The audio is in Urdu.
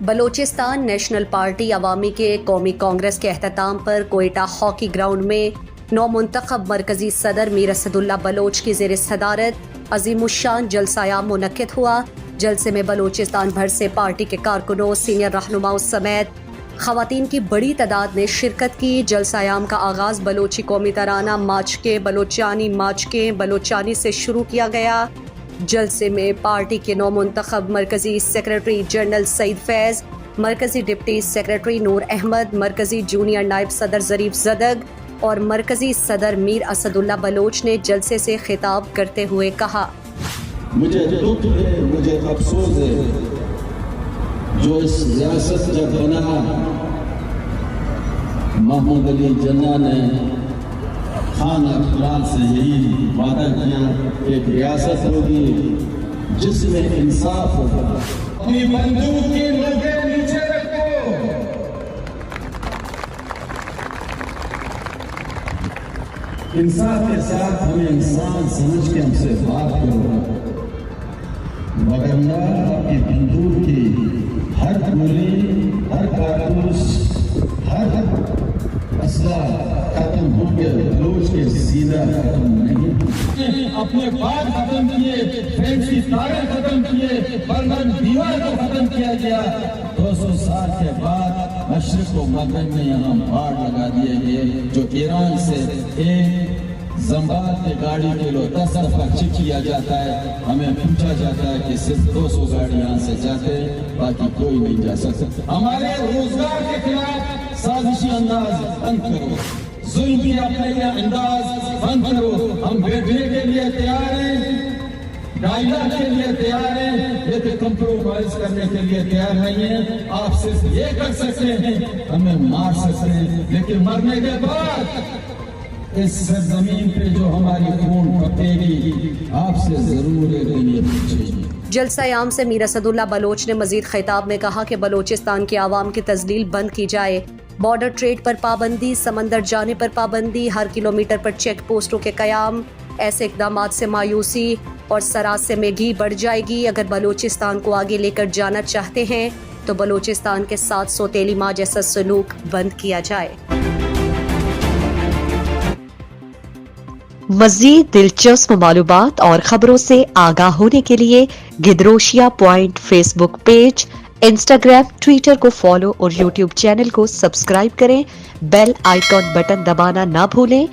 بلوچستان نیشنل پارٹی عوامی کے قومی کانگریس کے اختتام پر کوئٹہ ہاکی گراؤنڈ میں نو منتخب مرکزی صدر میر اسد اللہ بلوچ کی زیر صدارت عظیم الشان جلسہ عام منعقد ہوا۔ جلسے میں بلوچستان بھر سے پارٹی کے کارکنوں، سینئر رہنماؤں سمیت خواتین کی بڑی تعداد نے شرکت کی۔ جلسہ عام کا آغاز بلوچی قومی ترانہ ماچکے بلوچانی سے شروع کیا گیا۔ جلسے میں پارٹی کے نو منتخب مرکزی سیکرٹری جنرل سعید فیض، مرکزی ڈپٹی سیکرٹری نور احمد، مرکزی جونیئر نائب صدر ظریف زدگ اور مرکزی صدر میر اسد اللہ بلوچ نے جلسے سے خطاب کرتے ہوئے کہا: مجھے دکھ ہے، مجھے افسوس ہے، جو اس ریاست جب بنا محمود علی جناح نے خان اقبال سے یہی وعدہ کیا کہ ایک ریاست ہوگی جس میں انصاف ہوگا۔ اپنی بندوق کی نوکیں نیچے رکھو، انصاف کے ساتھ ہمیں انسان سمجھ کے ہم سے بات کرو، وگرنہ اپنی بندوق کی ہر گولی، ہر کارتوس، ہر اسلحہ ختم ہو کے بلوچ کے سینہ ختم نہیں۔ اپنے بات ختم کیے، فینسی تارے ختم کیے، برمن دیوار کو ختم کیا گیا۔ 200 سال کے بعد مشرق و مغرب میں یہاں باڑ لگا دیے گئے، جو ایران سے ایک زمبار کی گاڑی کے لو 10 دفعہ چیک کیا جاتا ہے، ہمیں پوچھا جاتا ہے کہ صرف 200 گاڑی یہاں سے جاتے ہیں، باقی کوئی نہیں جا سکتا۔ ہمارے روزگار کے خلاف سازشی انداز بند کرو، ظلم کی اپنے انداز بند کرو۔ ہم بیٹھنے کے لیے تیار ہیں، ڈائلاگ کے لیے تیار ہیں، لیکن کمپرومائز کرنے کے لیے تیار نہیں ہیں۔ آپ صرف یہ کر سکتے ہیں، ہمیں مار سکتے ہیں، لیکن مرنے کے بعد اس سرزمین پہ جو ہماری خون پکے گی، آپ سے ضرور ایک دن یہ پوچھے گی۔ جلسہ عام سے میر اسد اللہ بلوچ نے مزید خطاب میں کہا کہ بلوچستان کے عوام کی تذلیل بند کی جائے، بارڈر ٹریڈ پر پابندی، سمندر جانے پر پابندی، ہر کلومیٹر پر چیک پوسٹوں کے قیام، ایسے اقدامات سے مایوسی اور سراسیمگی بڑھ جائے گی۔ اگر بلوچستان کو آگے لے کر جانا چاہتے ہیں تو بلوچستان کے ساتھ سوتیلی ماں جیسا سلوک بند کیا جائے۔ مزید دلچسپ معلومات اور خبروں سے آگاہ ہونے کے لیے Gedrosia point Facebook page, Instagram, Twitter کو فالو اور یوٹیوب چینل کو سبسکرائب کریں۔ بیل آئیکن بٹن دبانا نہ بھولیں